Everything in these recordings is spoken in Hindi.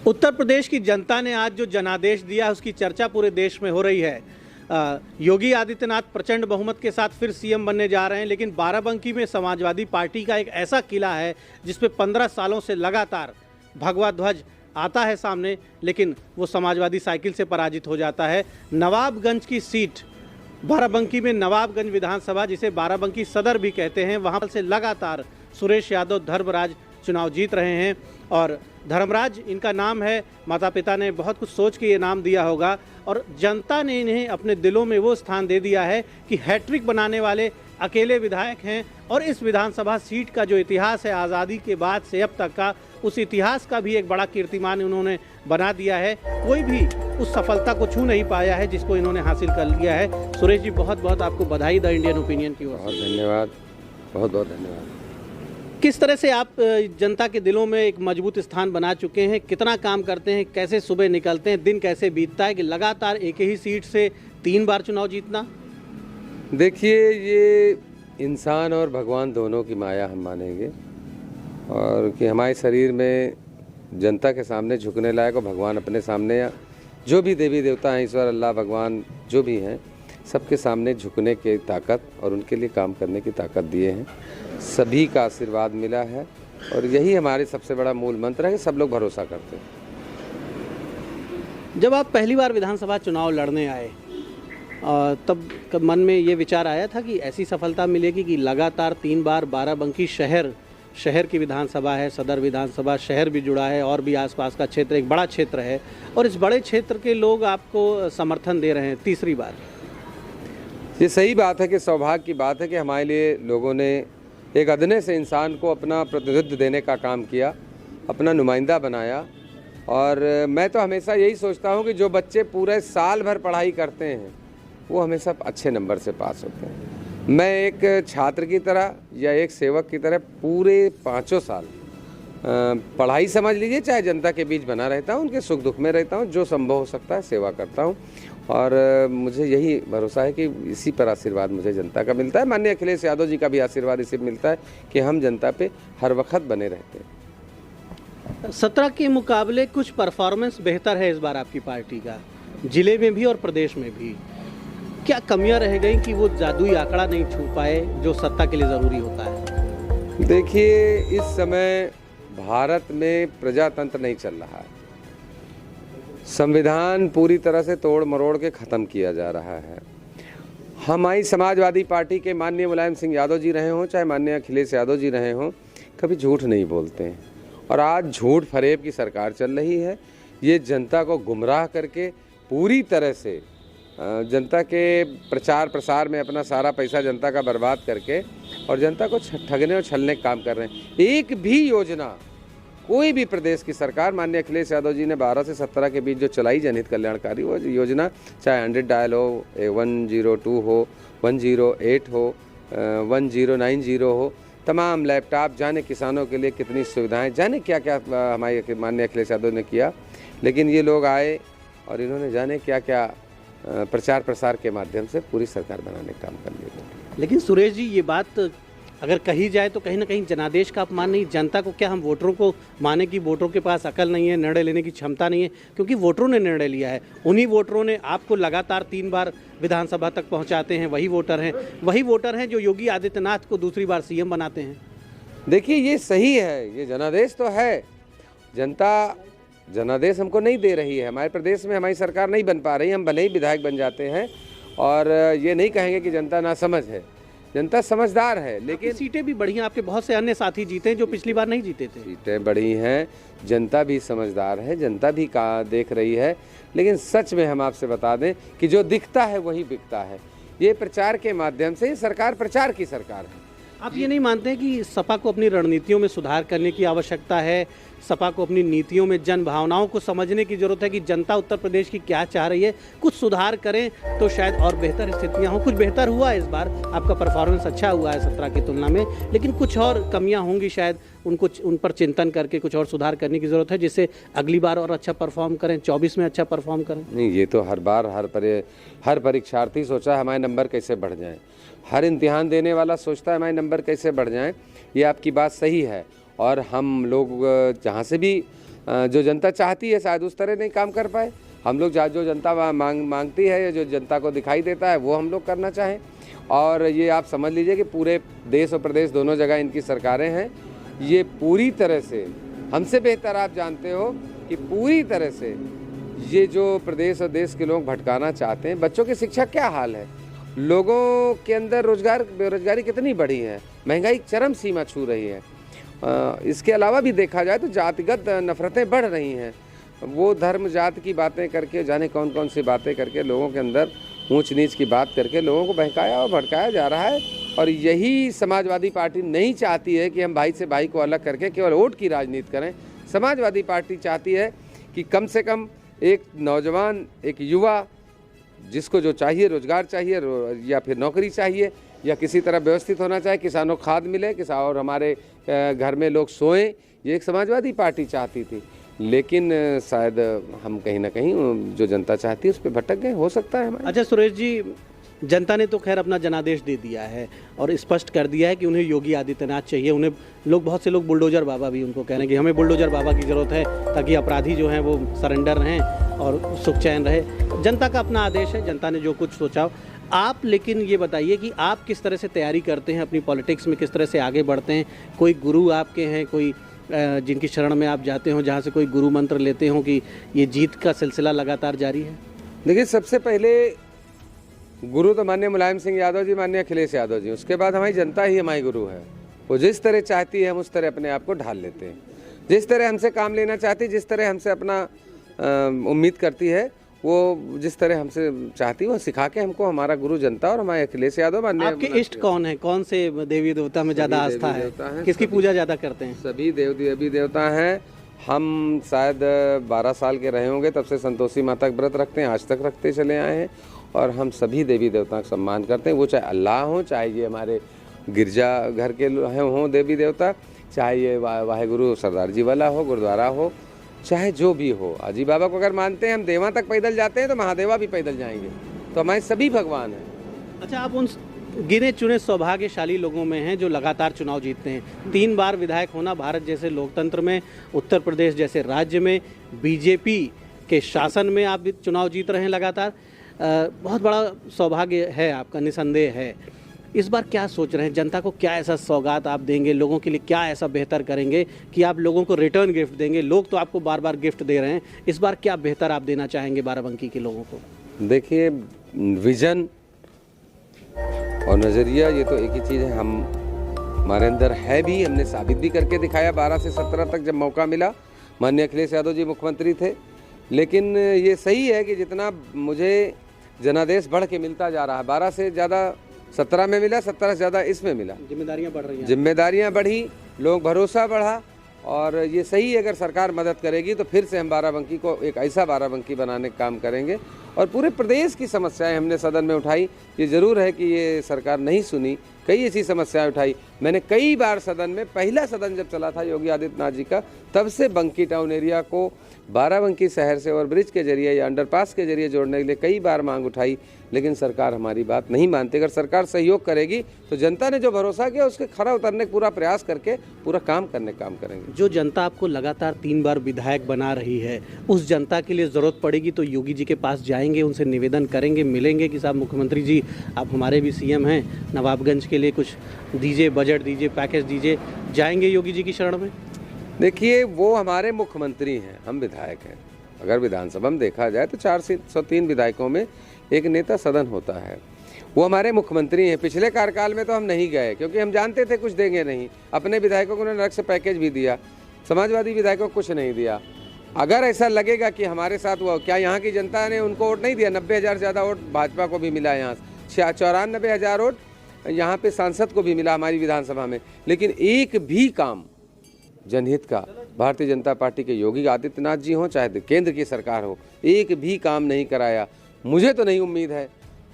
उत्तर प्रदेश की जनता ने आज जो जनादेश दिया उसकी चर्चा पूरे देश में हो रही है। योगी आदित्यनाथ प्रचंड बहुमत के साथ फिर सीएम बनने जा रहे हैं, लेकिन बाराबंकी में समाजवादी पार्टी का एक ऐसा किला है जिसपे 15 सालों से लगातार भगवा ध्वज आता है सामने, लेकिन वो समाजवादी साइकिल से पराजित हो जाता है। नवाबगंज की सीट बाराबंकी में, नवाबगंज विधानसभा जिसे बाराबंकी सदर भी कहते हैं, वहाँ से लगातार सुरेश यादव धर्मराज चुनाव जीत रहे हैं। और धर्मराज इनका नाम है, माता पिता ने बहुत कुछ सोच के ये नाम दिया होगा और जनता ने इन्हें अपने दिलों में वो स्थान दे दिया है कि हैट्रिक बनाने वाले अकेले विधायक हैं। और इस विधानसभा सीट का जो इतिहास है आज़ादी के बाद से अब तक का, उस इतिहास का भी एक बड़ा कीर्तिमान उन्होंने बना दिया है। कोई भी उस सफलता को छू नहीं पाया है जिसको इन्होंने हासिल कर लिया है। सुरेश जी, बहुत बहुत आपको बधाई द इंडियन ओपिनियन की ओर से। बहुत धन्यवाद, बहुत बहुत धन्यवाद। किस तरह से आप जनता के दिलों में एक मजबूत स्थान बना चुके हैं, कितना काम करते हैं, कैसे सुबह निकलते हैं, दिन कैसे बीतता है कि लगातार एक ही सीट से 3 बार चुनाव जीतना? देखिए, ये इंसान और भगवान दोनों की माया हम मानेंगे, और कि हमारे शरीर में जनता के सामने झुकने लायक और भगवान अपने सामने, या जो भी देवी देवता हैं, ईश्वर अल्लाह भगवान जो भी हैं, सबके सामने झुकने की ताकत और उनके लिए काम करने की ताकत दिए हैं। सभी का आशीर्वाद मिला है और यही हमारे सबसे बड़ा मूल मंत्र है कि सब लोग भरोसा करते हैं। जब आप पहली बार विधानसभा चुनाव लड़ने आए तब मन में ये विचार आया था कि ऐसी सफलता मिलेगी कि लगातार 3 बार बाराबंकी शहर की विधानसभा है, सदर विधानसभा शहर भी जुड़ा है और भी आसपास का क्षेत्र एक बड़ा क्षेत्र है, और इस बड़े क्षेत्र के लोग आपको समर्थन दे रहे हैं तीसरी बार? ये सही बात है कि सौभाग्य की बात है कि हमारे लिए लोगों ने एक अदने से इंसान को अपना प्रतिनिधित्व देने का काम किया, अपना नुमाइंदा बनाया। और मैं तो हमेशा यही सोचता हूँ कि जो बच्चे पूरे साल भर पढ़ाई करते हैं वो हमेशा अच्छे नंबर से पास होते हैं। मैं एक छात्र की तरह या एक सेवक की तरह पूरे 5 साल पढ़ाई समझ लीजिए, चाहे जनता के बीच बना रहता हूँ, उनके सुख दुख में रहता हूँ, जो संभव हो सकता है सेवा करता हूँ। और मुझे यही भरोसा है कि इसी पर आशीर्वाद मुझे जनता का मिलता है। माननीय अखिलेश यादव जी का भी आशीर्वाद इसी मिलता है कि हम जनता पे हर वक्त बने रहते हैं। 17 के मुकाबले कुछ परफॉर्मेंस बेहतर है इस बार आपकी पार्टी का, जिले में भी और प्रदेश में भी। क्या कमियां रह गई कि वो जादुई आंकड़ा नहीं छू पाए जो सत्ता के लिए ज़रूरी होता है? देखिए, इस समय भारत में प्रजातंत्र नहीं चल रहा है। संविधान पूरी तरह से तोड़ मरोड़ के ख़त्म किया जा रहा है। हमारी समाजवादी पार्टी के माननीय मुलायम सिंह यादव जी रहे हों, चाहे माननीय अखिलेश यादव जी रहे हों, कभी झूठ नहीं बोलते हैं। और आज झूठ फरेब की सरकार चल रही है। ये जनता को गुमराह करके पूरी तरह से जनता के प्रचार प्रसार में अपना सारा पैसा जनता का बर्बाद करके और जनता को ठगने और छलने का काम कर रहे हैं। एक भी योजना कोई भी प्रदेश की सरकार, माननीय अखिलेश यादव जी ने 12 से 17 के बीच जो चलाई जनहित कल्याणकारी वो योजना, चाहे 100 डायल हो, 102 हो, 108 हो, 1090 हो, तमाम लैपटॉप, जाने किसानों के लिए कितनी सुविधाएं, जाने क्या क्या हमारे माननीय अखिलेश यादव ने किया। लेकिन ये लोग आए और इन्होंने जाने क्या क्या प्रचार प्रसार के माध्यम से पूरी सरकार बनाने का काम कर लिया। लेकिन सुरेश जी, ये बात अगर कही जाए तो कहीं ना कहीं जनादेश का अपमान नहीं। जनता को क्या हम वोटरों को माने कि वोटरों के पास अकल नहीं है, निर्णय लेने की क्षमता नहीं है? क्योंकि वोटरों ने निर्णय लिया है, उन्हीं वोटरों ने आपको लगातार 3 बार विधानसभा तक पहुंचाते हैं। वही वोटर हैं जो योगी आदित्यनाथ को दूसरी बार सीएम बनाते हैं। देखिए, ये सही है, ये जनादेश तो है। जनता जनादेश हमको नहीं दे रही है। हमारे प्रदेश में हमारी सरकार नहीं बन पा रही, हम भले ही विधायक बन जाते हैं। और ये नहीं कहेंगे कि जनता नासमझ है, जनता समझदार है। लेकिन सीटें भी बढ़ी हैं, आपके बहुत से अन्य साथी जीते हैं जो पिछली बार नहीं जीते थे। सीटें बढ़ी हैं, जनता भी समझदार है, जनता भी देख रही है। लेकिन सच में हम आपसे बता दें कि जो दिखता है वही बिकता है। ये प्रचार के माध्यम से सरकार प्रचार की सरकार है। आप ये नहीं मानते हैं कि सपा को अपनी रणनीतियों में सुधार करने की आवश्यकता है? सपा को अपनी नीतियों में जन भावनाओं को समझने की जरूरत है कि जनता उत्तर प्रदेश की क्या चाह रही है, कुछ सुधार करें तो शायद और बेहतर स्थितियां हों। कुछ बेहतर हुआ है इस बार, आपका परफॉर्मेंस अच्छा हुआ है 17 की तुलना में, लेकिन कुछ और कमियां होंगी, शायद उन पर चिंतन करके कुछ और सुधार करने की ज़रूरत है जिससे अगली बार और अच्छा परफॉर्म करें, 24 में अच्छा परफॉर्म करें। नहीं, ये तो हर बार हर परीक्षार्थी सोचा है हमारे नंबर कैसे बढ़ जाएं, हर इम्तिहान देने वाला सोचता है हमारे नंबर कैसे बढ़ जाएं। ये आपकी बात सही है। और हम लोग जहाँ से भी जो जनता चाहती है शायद उस तरह नहीं काम कर पाए। हम लोग जो जनता मांगती है या जो जनता को दिखाई देता है वो हम लोग करना चाहें। और ये आप समझ लीजिए कि पूरे देश और प्रदेश दोनों जगह इनकी सरकारें हैं। ये पूरी तरह से, हमसे बेहतर आप जानते हो कि पूरी तरह से ये जो प्रदेश और देश के लोग भटकाना चाहते हैं। बच्चों की शिक्षा क्या हाल है, लोगों के अंदर बेरोजगारी कितनी बढ़ी है, महंगाई चरम सीमा छू रही है। इसके अलावा भी देखा जाए तो जातिगत नफरतें बढ़ रही हैं। वो धर्म जात की बातें करके, जाने कौन कौन सी बातें करके, लोगों के अंदर ऊंच नीच की बात करके लोगों को बहकाया और भड़काया जा रहा है। और यही समाजवादी पार्टी नहीं चाहती है कि हम भाई से भाई को अलग करके केवल वोट की राजनीति करें। समाजवादी पार्टी चाहती है कि कम से कम एक नौजवान, एक युवा, जिसको जो चाहिए, रोजगार चाहिए या फिर नौकरी चाहिए या किसी तरह व्यवस्थित होना चाहिए, किसानों को खाद मिले, किसान और हमारे घर में लोग सोएं, ये एक समाजवादी पार्टी चाहती थी। लेकिन शायद हम कहीं ना कहीं जो जनता चाहती है उस पर भटक गए, हो सकता है हमारे। अच्छा सुरेश जी, जनता ने तो खैर अपना जनादेश दे दिया है और स्पष्ट कर दिया है कि उन्हें योगी आदित्यनाथ चाहिए। उन्हें बहुत से लोग बुलडोजर बाबा भी उनको कह रहे हैं कि हमें बुलडोजर बाबा की ज़रूरत है ताकि अपराधी जो हैं वो सरेंडर रहें और सुख चैन रहे। जनता का अपना आदेश है, जनता ने जो कुछ सोचा हो। आप लेकिन ये बताइए कि आप किस तरह से तैयारी करते हैं अपनी पॉलिटिक्स में, किस तरह से आगे बढ़ते हैं? कोई गुरु आपके हैं, कोई जिनकी शरण में आप जाते हो, जहाँ से कोई गुरु मंत्र लेते हो कि ये जीत का सिलसिला लगातार जारी है? देखिए, सबसे पहले गुरु तो माननीय मुलायम सिंह यादव जी, माननीय अखिलेश यादव जी, उसके बाद हमारी जनता ही हमारी गुरु है। वो जिस तरह चाहती है हम उस तरह अपने आप को ढाल लेते हैं। जिस तरह हमसे काम लेना चाहती है, जिस तरह हमसे अपना उम्मीद करती है, वो जिस तरह हमसे चाहती है वो सिखा के हमको हमारा गुरु जनता और हमारे अखिलेश यादव। माननीय आपके इष्ट कौन है? कौन से देवी देवता में ज़्यादा आस्था है? किसकी पूजा ज़्यादा करते हैं? सभी देवी देवता हैं। हम शायद 12 साल के रहे होंगे, तब से संतोषी माता का व्रत रखते हैं, आज तक रखते चले आए हैं। और हम सभी देवी देवता का सम्मान करते हैं, वो चाहे अल्लाह हो, चाहे ये हमारे गिरजा घर के हों देवी देवता, चाहे ये वाहेगुरु सरदार जी वाला हो, गुरुद्वारा हो, चाहे जो भी हो। अजी बाबा को अगर मानते हैं हम, देवा तक पैदल जाते हैं तो महादेवा भी पैदल जाएंगे। तो हमारे सभी भगवान हैं। अच्छा, आप उन गिने चुने सौभाग्यशाली लोगों में हैं जो लगातार चुनाव जीतते हैं। 3 बार विधायक होना भारत जैसे लोकतंत्र में, उत्तर प्रदेश जैसे राज्य में, बीजेपी के शासन में आप चुनाव जीत रहे हैं लगातार। बहुत बड़ा सौभाग्य है आपका, निसंदेह है। इस बार क्या सोच रहे हैं? जनता को क्या ऐसा सौगात आप देंगे? लोगों के लिए क्या ऐसा बेहतर करेंगे कि आप लोगों को रिटर्न गिफ्ट देंगे? लोग तो आपको बार बार गिफ्ट दे रहे हैं, इस बार क्या बेहतर आप देना चाहेंगे बाराबंकी के लोगों को? देखिए, विजन और नज़रिया ये तो एक ही चीज़ है। हमारे अंदर है भी, हमने साबित भी करके दिखाया। 12 से 17 तक जब मौका मिला, माननीय अखिलेश यादव जी मुख्यमंत्री थे। लेकिन ये सही है कि जितना मुझे जनादेश बढ़ के मिलता जा रहा है, 12 से ज़्यादा 17 में मिला, 17 से ज़्यादा इसमें मिला। जिम्मेदारियां बढ़ रही हैं, जिम्मेदारियां बढ़ी, लोग भरोसा बढ़ा। और ये सही है, अगर सरकार मदद करेगी तो फिर से हम बाराबंकी को एक ऐसा बाराबंकी बनाने का काम करेंगे। और पूरे प्रदेश की समस्याएं हमने सदन में उठाई। ये ज़रूर है कि ये सरकार नहीं सुनी, कई ऐसी समस्याएं उठाई। मैंने कई बार सदन में, पहला सदन जब चला था योगी आदित्यनाथ जी का, तब से बंकी टाउन एरिया को बाराबंकी शहर से ओवरब्रिज के जरिए या अंडरपास के जरिए जोड़ने के लिए कई बार मांग उठाई, लेकिन सरकार हमारी बात नहीं मानती। अगर सरकार सहयोग करेगी तो जनता ने जो भरोसा किया उसके खरा उतरने का पूरा प्रयास करके पूरा काम करने का काम करेंगे। जो जनता आपको लगातार 3 बार विधायक बना रही है, उस जनता के लिए ज़रूरत पड़ेगी तो योगी जी के पास जाएंगे, उनसे निवेदन करेंगे, मिलेंगे कि साहब मुख्यमंत्री जी आप हमारे भी सीएम हैं, नवाबगंज के लिए कुछ दीजिए, बजट दीजिए, पैकेज दीजिए, जाएंगे योगी जी की शरण में? देखिए, वो हमारे मुख्यमंत्री हैं, हम विधायक हैं। अगर विधानसभा में देखा जाए तो 403 विधायकों में एक नेता सदन होता है। वो हमारे मुख्यमंत्री हैं। पिछले कार्यकाल में तो हम नहीं गए क्योंकि हम जानते थे कुछ देंगे नहीं। अपने विधायकों को उन्होंने अलग से पैकेज भी दिया, समाजवादी विधायकों को कुछ नहीं दिया। अगर ऐसा लगेगा कि हमारे साथ हुआ, क्या यहाँ की जनता ने उनको वोट नहीं दिया? 90,000 से ज़्यादा वोट भाजपा को भी मिला, यहाँ 94,000 वोट यहाँ पे सांसद को भी मिला हमारी विधानसभा में। लेकिन एक भी काम जनहित का भारतीय जनता पार्टी के योगी आदित्यनाथ जी हों, चाहे केंद्र की सरकार हो, एक भी काम नहीं कराया। मुझे तो नहीं उम्मीद है।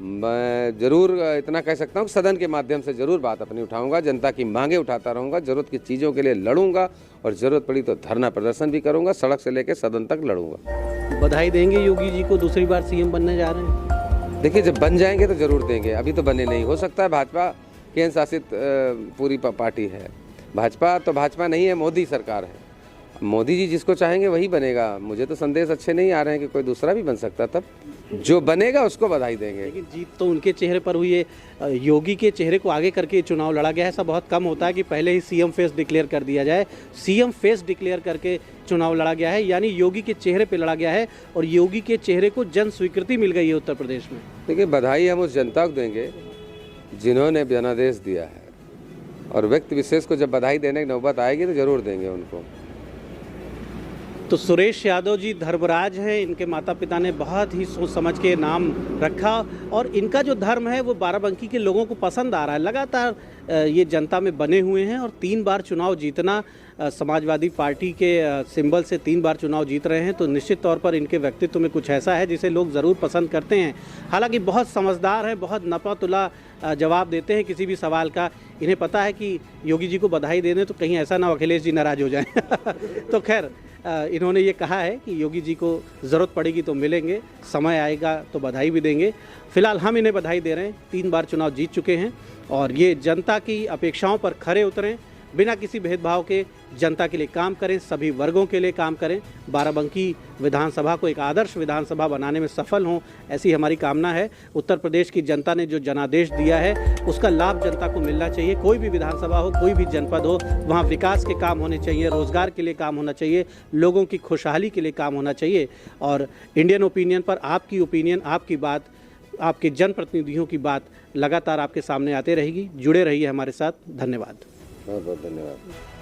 मैं ज़रूर इतना कह सकता हूँ, सदन के माध्यम से ज़रूर बात अपनी उठाऊंगा, जनता की मांगे उठाता रहूँगा, ज़रूरत की चीज़ों के लिए लड़ूंगा और ज़रूरत पड़ी तो धरना प्रदर्शन भी करूँगा, सड़क से लेकर सदन तक लड़ूंगा। बधाई देंगे योगी जी को, दूसरी बार सीएम बनने जा रहे हैं? देखिए, जब बन जाएंगे तो ज़रूर देंगे, अभी तो बने नहीं। हो सकता है, भाजपा केंद्र शासित पूरी पार्टी है। भाजपा तो भाजपा नहीं है, मोदी सरकार है मोदी जी जिसको चाहेंगे वही बनेगा। मुझे तो संदेश अच्छे नहीं आ रहे हैं कि कोई दूसरा भी बन सकता, तब जो बनेगा उसको बधाई देंगे। लेकिन जीत तो उनके चेहरे पर हुई है। योगी के चेहरे को आगे करके चुनाव लड़ा गया है। ऐसा बहुत कम होता है कि पहले ही सीएम फेस डिक्लेयर कर दिया जाए। सीएम फेस डिक्लेयर करके चुनाव लड़ा गया है, यानी योगी के चेहरे पे लड़ा गया है और योगी के चेहरे को जन स्वीकृति मिल गई है उत्तर प्रदेश में। देखिए, बधाई हम उस जनता को देंगे जिन्होंने जनादेश दिया है, और व्यक्ति विशेष को जब बधाई देने की नौबत आएगी तो जरूर देंगे उनको। तो सुरेश यादव जी धर्मराज हैं, इनके माता पिता ने बहुत ही सोच समझ के नाम रखा और इनका जो धर्म है वो बाराबंकी के लोगों को पसंद आ रहा है। लगातार ये जनता में बने हुए हैं और 3 बार चुनाव जीतना, समाजवादी पार्टी के सिंबल से 3 बार चुनाव जीत रहे हैं, तो निश्चित तौर पर इनके व्यक्तित्व में कुछ ऐसा है जिसे लोग ज़रूर पसंद करते हैं। हालांकि बहुत समझदार हैं, बहुत नपा-तुला जवाब देते हैं किसी भी सवाल का। इन्हें पता है कि योगी जी को बधाई दे दें तो कहीं ऐसा ना अखिलेश जी नाराज़ हो जाएं। तो खैर, इन्होंने ये कहा है कि योगी जी को ज़रूरत पड़ेगी तो मिलेंगे, समय आएगा तो बधाई भी देंगे। फिलहाल हम इन्हें बधाई दे रहे हैं, 3 बार चुनाव जीत चुके हैं और ये जनता की अपेक्षाओं पर खरे उतरें, बिना किसी भेदभाव के जनता के लिए काम करें, सभी वर्गों के लिए काम करें, बाराबंकी विधानसभा को एक आदर्श विधानसभा बनाने में सफल हों, ऐसी हमारी कामना है। उत्तर प्रदेश की जनता ने जो जनादेश दिया है उसका लाभ जनता को मिलना चाहिए। कोई भी विधानसभा हो, कोई भी जनपद हो, वहाँ विकास के काम होने चाहिए, रोजगार के लिए काम होना चाहिए, लोगों की खुशहाली के लिए काम होना चाहिए। और इंडियन ओपिनियन पर आपकी ओपिनियन, आपकी बात, आपके जनप्रतिनिधियों की बात लगातार आपके सामने आते रहेगी। जुड़े रहिए हमारे साथ। धन्यवाद। बहुत बहुत धन्यवाद।